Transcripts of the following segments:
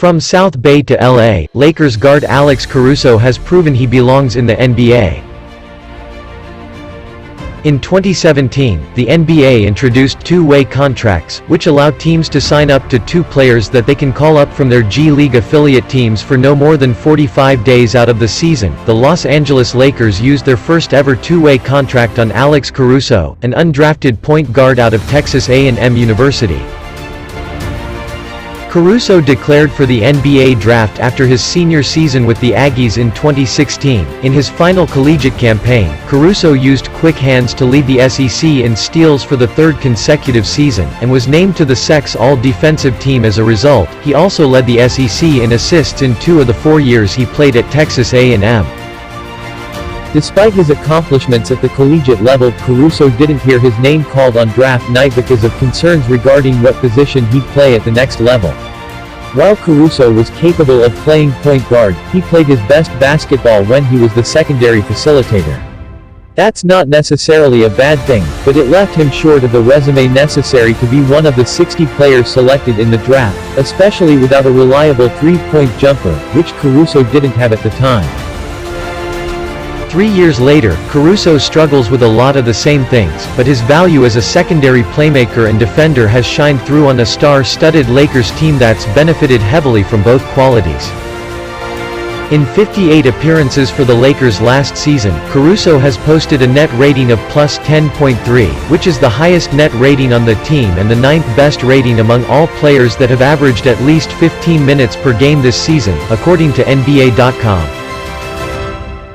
From South Bay to LA, Lakers guard Alex Caruso has proven he belongs in the NBA. In 2017, the NBA introduced two-way contracts, which allow teams to sign up to two players that they can call up from their G League affiliate teams for no more than 45 days out of the season. The Los Angeles Lakers used their first ever two-way contract on Alex Caruso, an undrafted point guard out of Texas A&M University. Caruso declared for the NBA draft after his senior season with the Aggies in 2016. In his final collegiate campaign, Caruso used quick hands to lead the SEC in steals for the third consecutive season, and was named to the SEC's All-Defensive Team as a result. He also led the SEC in assists in 2 of the 4 years he played at Texas A&M. Despite his accomplishments at the collegiate level, Caruso didn't hear his name called on draft night because of concerns regarding what position he'd play at the next level. While Caruso was capable of playing point guard, he played his best basketball when he was the secondary facilitator. That's not necessarily a bad thing, but it left him short of the resume necessary to be one of the 60 players selected in the draft, especially without a reliable three-point jumper, which Caruso didn't have at the time. 3 years later, Caruso struggles with a lot of the same things, but his value as a secondary playmaker and defender has shined through on a star-studded Lakers team that's benefited heavily from both qualities. In 58 appearances for the Lakers last season, Caruso has posted a net rating of plus 10.3, which is the highest net rating on the team and the 9th best rating among all players that have averaged at least 15 minutes per game this season, according to NBA.com.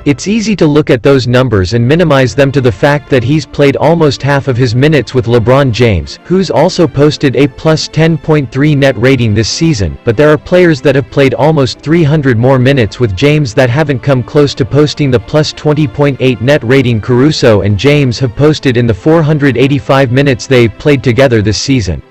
It's easy to look at those numbers and minimize them to the fact that he's played almost half of his minutes with LeBron James, who's also posted a plus 10.3 net rating this season, but there are players that have played almost 300 more minutes with James that haven't come close to posting the plus 20.8 net rating Caruso and James have posted in the 485 minutes they've played together this season.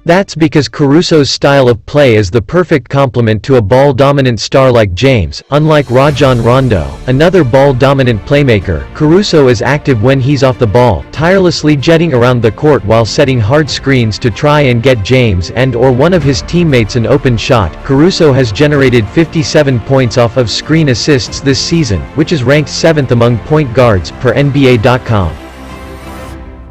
That's because Caruso's style of play is the perfect complement to a ball-dominant star like James. Unlike Rajon Rondo, another ball-dominant playmaker, Caruso is active when he's off the ball, tirelessly jetting around the court while setting hard screens to try and get James and/or one of his teammates an open shot. Caruso has generated 57 points off of screen assists this season, which is ranked 7th among point guards, per NBA.com.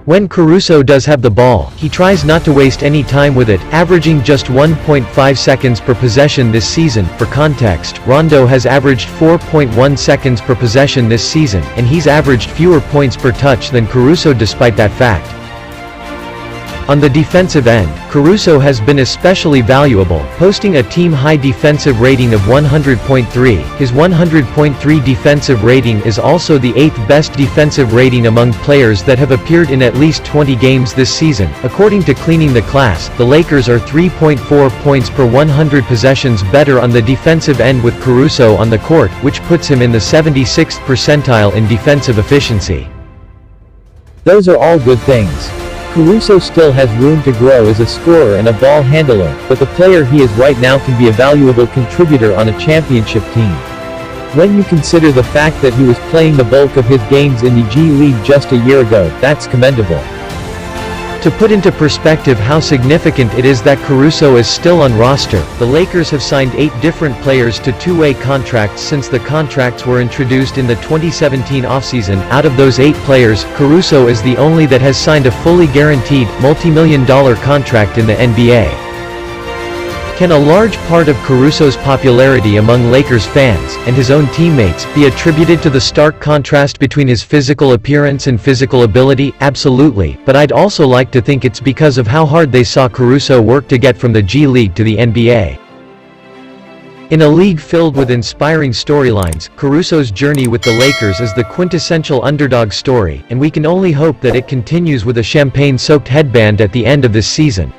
When Caruso does have the ball, he tries not to waste any time with it, averaging just 1.5 seconds per possession this season. For context, Rondo has averaged 4.1 seconds per possession this season, and he's averaged fewer points per touch than Caruso despite that fact. On the defensive end, Caruso has been especially valuable, posting a team-high defensive rating of 100.3. His 100.3 defensive rating is also the 8th best defensive rating among players that have appeared in at least 20 games this season. According to Cleaning the Class, the Lakers are 3.4 points per 100 possessions better on the defensive end with Caruso on the court, which puts him in the 76th percentile in defensive efficiency. Those are all good things. Caruso still has room to grow as a scorer and a ball handler, but the player he is right now can be a valuable contributor on a championship team. When you consider the fact that he was playing the bulk of his games in the G League just a year ago, that's commendable. To put into perspective how significant it is that Caruso is still on roster, the Lakers have signed 8 different players to two-way contracts since the contracts were introduced in the 2017 offseason. Out of those 8 players, Caruso is the only that has signed a fully guaranteed, multi-million-dollar contract in the NBA. Can a large part of Caruso's popularity among Lakers fans, and his own teammates, be attributed to the stark contrast between his physical appearance and physical ability? Absolutely, but I'd also like to think it's because of how hard they saw Caruso work to get from the G League to the NBA. In a league filled with inspiring storylines, Caruso's journey with the Lakers is the quintessential underdog story, and we can only hope that it continues with a champagne-soaked headband at the end of this season.